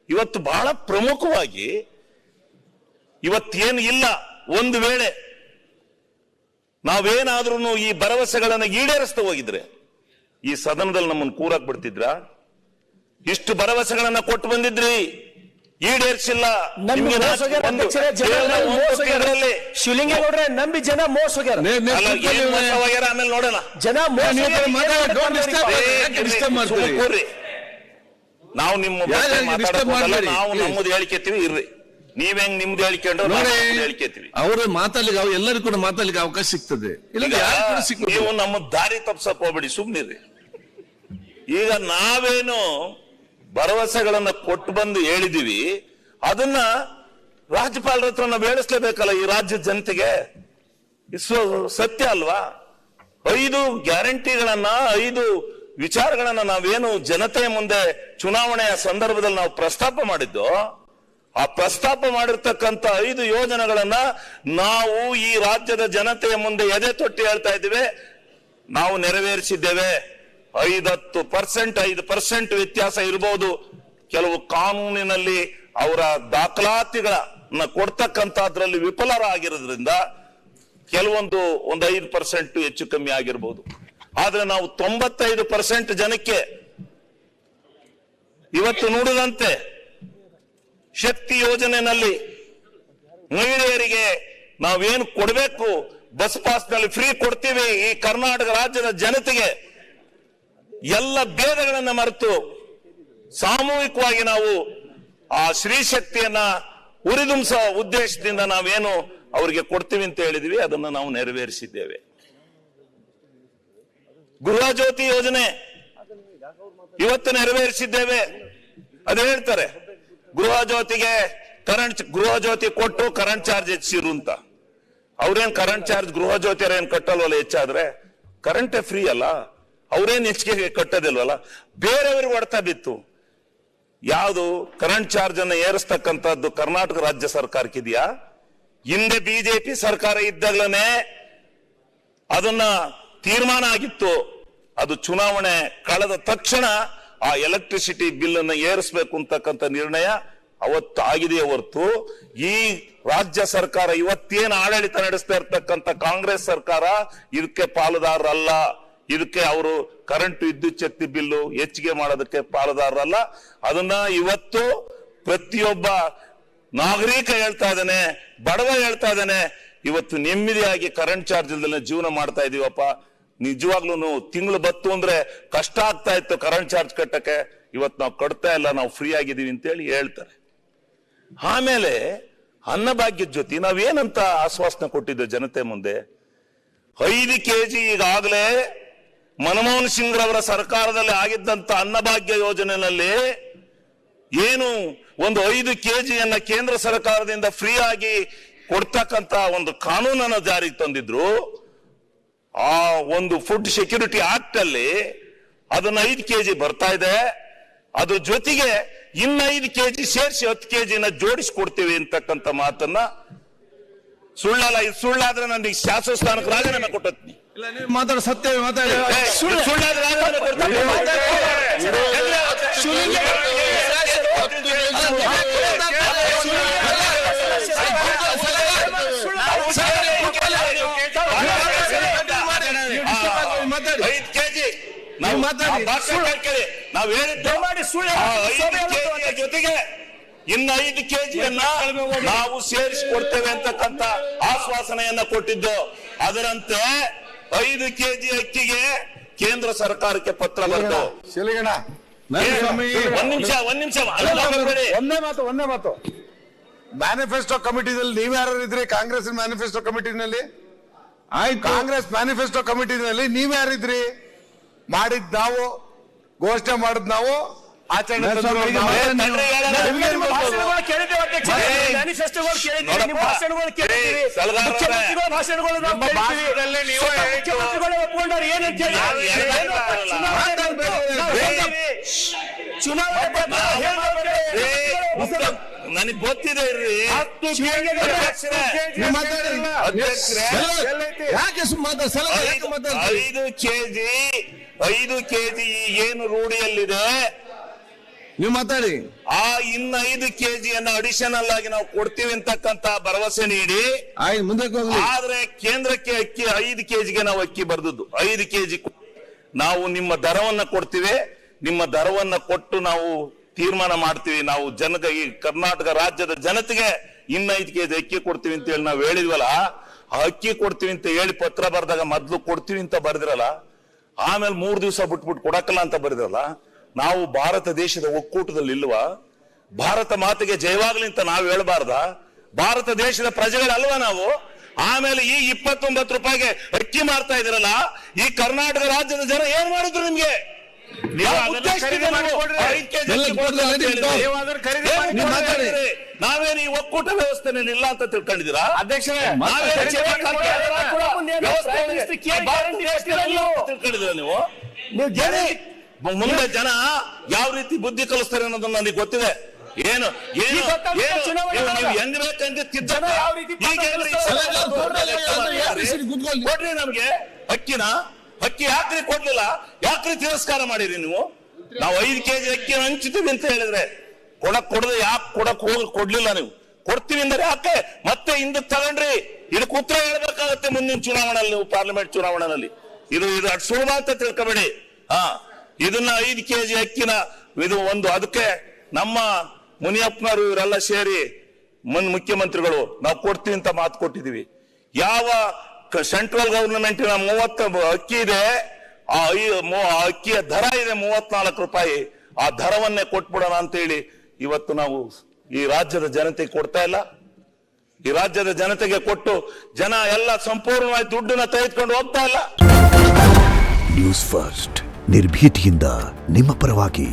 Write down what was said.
ಇವತ್ತು ಬಹಳ ಪ್ರಮುಖವಾಗಿ ಇವತ್ತೇನು ಇಲ್ಲ, ಒಂದು ವೇಳೆ ನಾವೇನಾದ್ರೂ ಈ ಭರವಸೆಗಳನ್ನು ಈಡೇರಿಸ್ತಾ ಹೋಗಿದ್ರೆ ಈ ಸದನದಲ್ಲಿ ನಮ್ಮನ್ನು ಕೂರಾಕ್ ಬಿಡ್ತಿದ್ರ? ಇಷ್ಟು ಭರವಸೆಗಳನ್ನ ಕೊಟ್ಟು ಬಂದಿದ್ರಿ, ಈಡೇರಿಸಿಲ್ಲ. ಶಿವಲಿಂಗೇಗೌಡ್ರೆ ನಂಬಿ ಜನ ಮೋಸ ಹೋಗ್ಯಾರ. ಆಮೇಲೆ ನೋಡೋಣ. ಜನ ನಾವು ನಿಮ್ಮ ನಾವು ನಮ್ಮದು ಹೇಳಿಕೆತೀವಿ, ಇರ್ರಿ. ನೀವ್ ಹೆಂಗ್ ನಿಮ್ದು ಹೇಳಿಕೊಂಡ್ರೆ ಹೇಳಿಕೆತೀವಿ. ಅವರು ಮಾತಾಡ್ಲಿಕ್ಕೆ ಎಲ್ಲರಿಗೂ ಕೂಡ ಮಾತಾಡ್ಲಿಕ್ಕೆ ಅವಕಾಶ ಸಿಗ್ತದೆ. ನೀವು ನಮ್ಮ ದಾರಿ ತಪ್ಸಕ್ ಹೋಗ್ಬೇಡಿ, ಸುಮ್ನಿರ್ರಿ. ಈಗ ನಾವೇನು ಭರವಸೆಗಳನ್ನ ಕೊಟ್ಟು ಬಂದು ಹೇಳಿದೀವಿ, ಅದನ್ನ ರಾಜ್ಯಪಾಲರ ಹತ್ರ ನಾವು ಹೇಳಿಸ್ಲೇಬೇಕಲ್ಲ ಈ ರಾಜ್ಯದ ಜನತೆಗೆ. ಸತ್ಯ ಅಲ್ವಾ? 5 ಗ್ಯಾರಂಟಿಗಳನ್ನ 5 ವಿಚಾರಗಳನ್ನ ನಾವೇನು ಜನತೆಯ ಮುಂದೆ ಚುನಾವಣೆಯ ಸಂದರ್ಭದಲ್ಲಿ ನಾವು ಪ್ರಸ್ತಾಪ ಮಾಡಿದ್ದು, ಆ ಪ್ರಸ್ತಾಪ ಮಾಡಿರ್ತಕ್ಕಂಥ 5 ಯೋಜನೆಗಳನ್ನ ನಾವು ಈ ರಾಜ್ಯದ ಜನತೆಯ ಮುಂದೆ ಎದೆ ತೊಟ್ಟಿ ಹೇಳ್ತಾ ಇದ್ದೀವಿ, ನಾವು ನೆರವೇರಿಸಿದ್ದೇವೆ. 5% 5% ವ್ಯತ್ಯಾಸ ಇರಬಹುದು. ಕೆಲವು ಕಾನೂನಿನಲ್ಲಿ ಅವರ ದಾಖಲಾತಿಗಳನ್ನ ಕೊಡ್ತಕ್ಕಂಥದ್ರಲ್ಲಿ ವಿಫಲರಾಗಿರೋದ್ರಿಂದ ಕೆಲವೊಂದು 5% ಹೆಚ್ಚು ಕಮ್ಮಿ ಆಗಿರ್ಬೋದು. ಆದ್ರೆ ನಾವು 95% ಜನಕ್ಕೆ ಇವತ್ತು ನುಡಿದಂತೆ ಶಕ್ತಿ ಯೋಜನೆಯಲ್ಲಿ ಮಹಿಳೆಯರಿಗೆ ನಾವೇನು ಕೊಡಬೇಕು, ಬಸ್ ಪಾಸ್ ನಲ್ಲಿ ಫ್ರೀ ಕೊಡ್ತೀವಿ. ಈ ಕರ್ನಾಟಕ ರಾಜ್ಯದ ಜನತೆಗೆ ಎಲ್ಲ ಭೇದಗಳನ್ನ ಮರೆತು ಸಾಮೂಹಿಕವಾಗಿ ನಾವು ಆ ಸ್ತ್ರೀ ಶಕ್ತಿಯನ್ನ ಉರಿದುಂಬಿಸುವ ಉದ್ದೇಶದಿಂದ ನಾವೇನು ಅವರಿಗೆ ಕೊಡ್ತೀವಿ ಅಂತ ಹೇಳಿದ್ವಿ, ಅದನ್ನ ನಾವು ನೆರವೇರಿಸಿದ್ದೇವೆ. ಗೃಹ ಜ್ಯೋತಿ ಯೋಜನೆ ಇವತ್ತು ನೆರವೇರಿಸಿದ್ದೇವೆ. ಅದು ಹೇಳ್ತಾರೆ ಗೃಹ ಜ್ಯೋತಿ ಕೊಟ್ಟು ಕರೆಂಟ್ ಚಾರ್ಜ್ ಹೆಚ್ಚಿರು ಅಂತ. ಅವ್ರೇನ್ ಕರೆಂಟ್ ಚಾರ್ಜ್ ಗೃಹ ಜ್ಯೋತಿ ಏನ್ ಕಟ್ಟಲ್ವಲ್ಲ, ಹೆಚ್ಚಾದ್ರೆ ಕರೆಂಟೇ ಫ್ರೀ ಅಲ್ಲ, ಅವ್ರೇನ್ ಹೆಚ್ಚಿಗೆ ಕಟ್ಟೋದಿಲ್ವಲ್ಲ, ಬೇರೆಯವ್ರಿಗೆ ಹೊಡ್ತಾ ಬಿತ್ತು. ಯಾವುದು ಕರೆಂಟ್ ಚಾರ್ಜ್ ಅನ್ನ ಏರಿಸ್ತಕ್ಕಂಥದ್ದು ಕರ್ನಾಟಕ ರಾಜ್ಯ ಸರ್ಕಾರಕ್ಕಿದೆಯಾ? ಹಿಂದೆ ಬಿಜೆಪಿ ಸರ್ಕಾರ ಇದ್ದಾಗಲೇ ಅದನ್ನ ತೀರ್ಮಾನ ಆಗಿತ್ತು. ಅದು ಚುನಾವಣೆ ಕಳೆದ ತಕ್ಷಣ ಆ ಎಲೆಕ್ಟ್ರಿಸಿಟಿ ಬಿಲ್ ಅನ್ನ ಏರಿಸಬೇಕು ಅಂತಕ್ಕಂಥ ನಿರ್ಣಯ ಅವತ್ತು ಆಗಿದೆಯೇ ಹೊರತು ಈ ರಾಜ್ಯ ಸರ್ಕಾರ ಇವತ್ತೇನು ಆಡಳಿತ ನಡೆಸ್ತಾ ಇರ್ತಕ್ಕಂಥ ಕಾಂಗ್ರೆಸ್ ಸರ್ಕಾರ ಇದಕ್ಕೆ ಪಾಲುದಾರರಲ್ಲ. ಇದಕ್ಕೆ ಅವರು ಕರೆಂಟ್ ವಿದ್ಯುತ್ ಶಕ್ತಿ ಬಿಲ್ಲು ಹೆಚ್ಚಿಗೆ ಮಾಡೋದಕ್ಕೆ ಪಾಲುದಾರರಲ್ಲ. ಅದನ್ನ ಇವತ್ತು ಪ್ರತಿಯೊಬ್ಬ ನಾಗರಿಕ ಹೇಳ್ತಾ ಇದ್ದಾನೆ, ಬಡವ ಹೇಳ್ತಾ ಇದ್ದಾನೆ, ಇವತ್ತು ನೆಮ್ಮದಿಯಾಗಿ ಕರೆಂಟ್ ಚಾರ್ಜ್ ಇಲ್ದಲೆ ಜೀವನ ಮಾಡ್ತಾ ಇದೀವಪ್ಪ. ನಿಜವಾಗ್ಲೂ ತಿಂಗಳು ಬತ್ತು ಅಂದ್ರೆ ಕಷ್ಟ ಆಗ್ತಾ ಇತ್ತು ಕರೆಂಟ್ ಚಾರ್ಜ್ ಕಟ್ಟಕ್ಕೆ, ಇವತ್ತು ನಾವು ಕಟ್ತಾ ಇಲ್ಲ, ನಾವು ಫ್ರೀ ಆಗಿದೀವಿ ಅಂತೇಳಿ ಹೇಳ್ತಾರೆ. ಆಮೇಲೆ ಅನ್ನಭಾಗ್ಯದ ಜೊತೆ ನಾವೇನಂತ ಆಶ್ವಾಸನೆ ಕೊಟ್ಟಿದ್ದೆ ಜನತೆ ಮುಂದೆ? 5 kg ಈಗಾಗಲೇ ಮನಮೋಹನ್ ಸಿಂಗ್ ರವರ ಸರ್ಕಾರದಲ್ಲಿ ಆಗಿದ್ದಂತ ಅನ್ನಭಾಗ್ಯ ಯೋಜನೆಯಲ್ಲಿ ಏನು ಒಂದು 5 kgಯನ್ನ ಕೇಂದ್ರ ಸರ್ಕಾರದಿಂದ ಫ್ರೀ ಆಗಿ ಕೊಡ್ತಕ್ಕಂತ ಒಂದು ಕಾನೂನನ್ನು ಜಾರಿಗೆ ತಂದಿದ್ರು. ಆ ಒಂದು ಫುಡ್ ಸೆಕ್ಯೂರಿಟಿ ಆಕ್ಟ್ ಅಲ್ಲಿ ಅದನ್ನ 5 kg ಬರ್ತಾ ಇದೆ. ಅದ್ರ ಜೊತೆಗೆ ಇನ್ನು 5 kg ಸೇರಿಸಿ 10 kgನ ಜೋಡಿಸಿಕೊಡ್ತೀವಿ ಅಂತಕ್ಕಂಥ ಮಾತನ್ನ ಸುಳ್ಳಲ್ಲ. ಇದು ಸುಳ್ಳಾದ್ರೆ ನನಗೆ ಶಾಸಕ ಸ್ಥಾನಕ್ಕೆ ರಾಜೀನಾಮೆ ಕೊಟ್ಟತ್ನಿ. ಮಾತಾಡ ಸತ್ಯ ಮಾತಾಡಿ. ಸುಳ್ಳಾದ್ರೆ ರಾಜೀನಾಮೆ ಕೊಡ್ತೀನಿ. ನಾವು ಹೇಳಿದ್ದೆ ಜೊತೆಗೆ ಇನ್ನು 5 kgಯನ್ನ ನಾವು ಸೇರಿಸಿಕೊಡ್ತೇವೆ ಅಂತಕ್ಕಂಥ ಆಶ್ವಾಸನೆಯನ್ನ ಕೊಟ್ಟಿದ್ದು. ಅದರಂತೆ 5 kg ಅಕ್ಕಿಗೆ ಕೇಂದ್ರ ಸರ್ಕಾರಕ್ಕೆ ಪತ್ರ ಬಂತು. ಒಂದ್ ನಿಮಿಷ ಒಂದೇ ಮಾತು ಮ್ಯಾನಿಫೆಸ್ಟೋ ಕಮಿಟಿನಲ್ಲಿ ನೀವ್ ಯಾರು ಇದ್ರಿ? ಕಾಂಗ್ರೆಸ್ ಮ್ಯಾನಿಫೆಸ್ಟೋ ಕಮಿಟಿನಲ್ಲಿ ಕಾಂಗ್ರೆಸ್ ಮ್ಯಾನಿಫೆಸ್ಟೋ ಕಮಿಟಿನಲ್ಲಿ ನೀವ್ ಯಾರಿದ್ರಿ? ಮಾಡಿದ್ ನಾವು, ಘೋಷಣೆ ಮಾಡಿದ್ ನಾವು, ಆಚರಣೆ ನನಗೆ ಗೊತ್ತಿದೆ. ಯಾಕೆ 5 kg ಏನು ರೂಢಿಯಲ್ಲಿದೆ ನೀವು ಮಾತಾಡಿ. ಇನ್ನು 5 ಕೆಜಿಯನ್ನು ಅಡಿಷನಲ್ ಆಗಿ ನಾವು ಕೊಡ್ತೀವಿ ಅಂತಕ್ಕಂತ ಭರವಸೆ ನೀಡಿ ಆಯ್ತು, ಮುಂದಕ್ಕೆ ಹೋಗ್ಲಿ. ಆದ್ರೆ ಕೇಂದ್ರಕ್ಕೆ ಅಕ್ಕಿ 5 ಕೆಜಿಗೆ ನಾವು ಅಕ್ಕಿ ಬರ್ದದ್ದು 5 ಕೆಜಿ ನಾವು ನಿಮ್ಮ ದರವನ್ನ ಕೊಡ್ತೀವಿ, ನಿಮ್ಮ ದರವನ್ನ ಕೊಟ್ಟು ನಾವು ತೀರ್ಮಾನ ಮಾಡ್ತೀವಿ. ನಾವು ಈ ಕರ್ನಾಟಕ ರಾಜ್ಯದ ಜನತೆಗೆ ಇನ್ನು 5 ಕೆಜಿ ಅಕ್ಕಿ ಕೊಡ್ತೀವಿ ಅಂತ ಹೇಳಿ ನಾವು ಹೇಳಿದ್ವಲ್ಲ, ಆ ಅಕ್ಕಿ ಕೊಡ್ತೀವಿ ಅಂತ ಹೇಳಿ ಪತ್ರ ಬರ್ದಾಗ ಮೊದ್ಲು ಕೊಡ್ತೀವಿ ಅಂತ ಬರ್ದಿರಲ್ಲ, ಆಮೇಲೆ 3 ದಿವಸ ಬಿಟ್ಬಿಟ್ಟು ಕೊಡಕಲ್ಲ ಅಂತ ಬರೆದಿರಲ್ಲ. ನಾವು ಭಾರತ ದೇಶದ ಒಕ್ಕೂಟದಲ್ಲಿ ಇಲ್ವಾ? ಭಾರತ ಮಾತೆಗೆ ಜಯವಾಗ್ಲಿ ಅಂತ ನಾವು ಹೇಳ್ಬಾರ್ದ? ಭಾರತ ದೇಶದ ಪ್ರಜೆಗಳಲ್ವಾ ನಾವು? ಆಮೇಲೆ ಈ 29 ರೂಪಾಯಿಗೆ ಅಕ್ಕಿ ಮಾರ್ತಾ ಇದ್ರಲ್ಲ, ಈ ಕರ್ನಾಟಕ ರಾಜ್ಯದ ಜನ ಏನ್ ಮಾಡಿದ್ರು ನಿಮ್ಗೆ? ನಾವೇನು ಈ ಒಕ್ಕೂಟ ವ್ಯವಸ್ಥೆನಲ್ಲಿ ಇಲ್ಲ ಅಂತ ತಿಳ್ಕೊಂಡಿದ್ದೀರಾ ಅಧ್ಯಕ್ಷರೇ? ತಿಳ್ಕೊಂಡಿದ್ದೀರಾ ನೀವು? ಮುಂದೆ ಜನ ಯಾವ ರೀತಿ ಬುದ್ಧಿ ಕಲಿಸ್ತಾರೆ ಅನ್ನೋದನ್ನ ನನಗೆ ಗೊತ್ತಿದೆ. ಏನು ಏನು ನೀವು ಹೆಂಗ್ ಬೇಕಂದ್ರೆ ಕೊಡ್ರಿ ನಮ್ಗೆ ಅಕ್ಕಿನ. ಅಕ್ಕಿ ಯಾಕ್ರಿ ಕೊಡ್ಲಿಲ್ಲ? ಯಾಕ್ರಿ ತಿರಸ್ಕಾರ ಮಾಡಿರಿ ನೀವು? ನಾವು 5 ಕೆಜಿ ಅಕ್ಕಿನ ಹಂಚ್ತೀವಿ ಅಂತ ಹೇಳಿದ್ರೆ ಕೊಡದೆ ಯಾಕೆ ಕೊಡ್ಲಿಲ್ಲ? ನೀವು ಕೊಡ್ತೀವಿ ಅಂದ್ರೆ ಯಾಕೆ ಮತ್ತೆ ಹಿಂದಕ್ಕೆ ತಗೊಂಡ್ರಿ? ಇದಕ್ಕೆ ಉತ್ತರ ಹೇಳ್ಬೇಕಾಗತ್ತೆ ಮುಂದಿನ ಚುನಾವಣೆಯಲ್ಲಿ, ನೀವು ಪಾರ್ಲಿಮೆಂಟ್ ಚುನಾವಣೆಯಲ್ಲಿ. ಇದು ಸುಲಭ ಅಂತ ತಿಳ್ಕೊಬೇಡಿ. ಇದನ್ನ 5 ಕೆಜಿ ಅಕ್ಕಿನ ಇದು ಒಂದು, ಅದಕ್ಕೆ ನಮ್ಮ ಮುನಿಯಪ್ಪನವರು ಇವರೆಲ್ಲ ಸೇರಿ ಮುಖ್ಯಮಂತ್ರಿಗಳು ನಾವು ಕೊಡ್ತೀವಿ ಅಂತ ಮಾತು ಕೊಟ್ಟಿದೀವಿ. ಯಾವ ಸೆಂಟ್ರಲ್ ಗವರ್ನಮೆಂಟಿನ 30 ಅಕ್ಕಿ ಇದೆ, ಆ ಅಕ್ಕಿಯ ದರ ಇದೆ 34 ರೂಪಾಯಿ, ಆ ದರವನ್ನೇ ಕೊಟ್ಬಿಡೋಣ ಅಂತ ಹೇಳಿ ಇವತ್ತು ನಾವು ಈ ರಾಜ್ಯದ ಜನತೆಗೆ ಕೊಡ್ತಾ ಇಲ್ಲ. ಈ ರಾಜ್ಯದ ಜನತೆಗೆ ಕೊಟ್ಟು ಜನ ಎಲ್ಲ ಸಂಪೂರ್ಣವಾಗಿ ದುಡ್ಡನ್ನ ತೆಗೆದುಕೊಂಡು ಹೋಗ್ತಾ ಇಲ್ಲ. ನ್ಯೂಸ್ ಫಸ್ಟ್ ನಿರ್ಭೀತಿಯಿಂದ ನಿಮ್ಮ ಪರವಾಗಿ.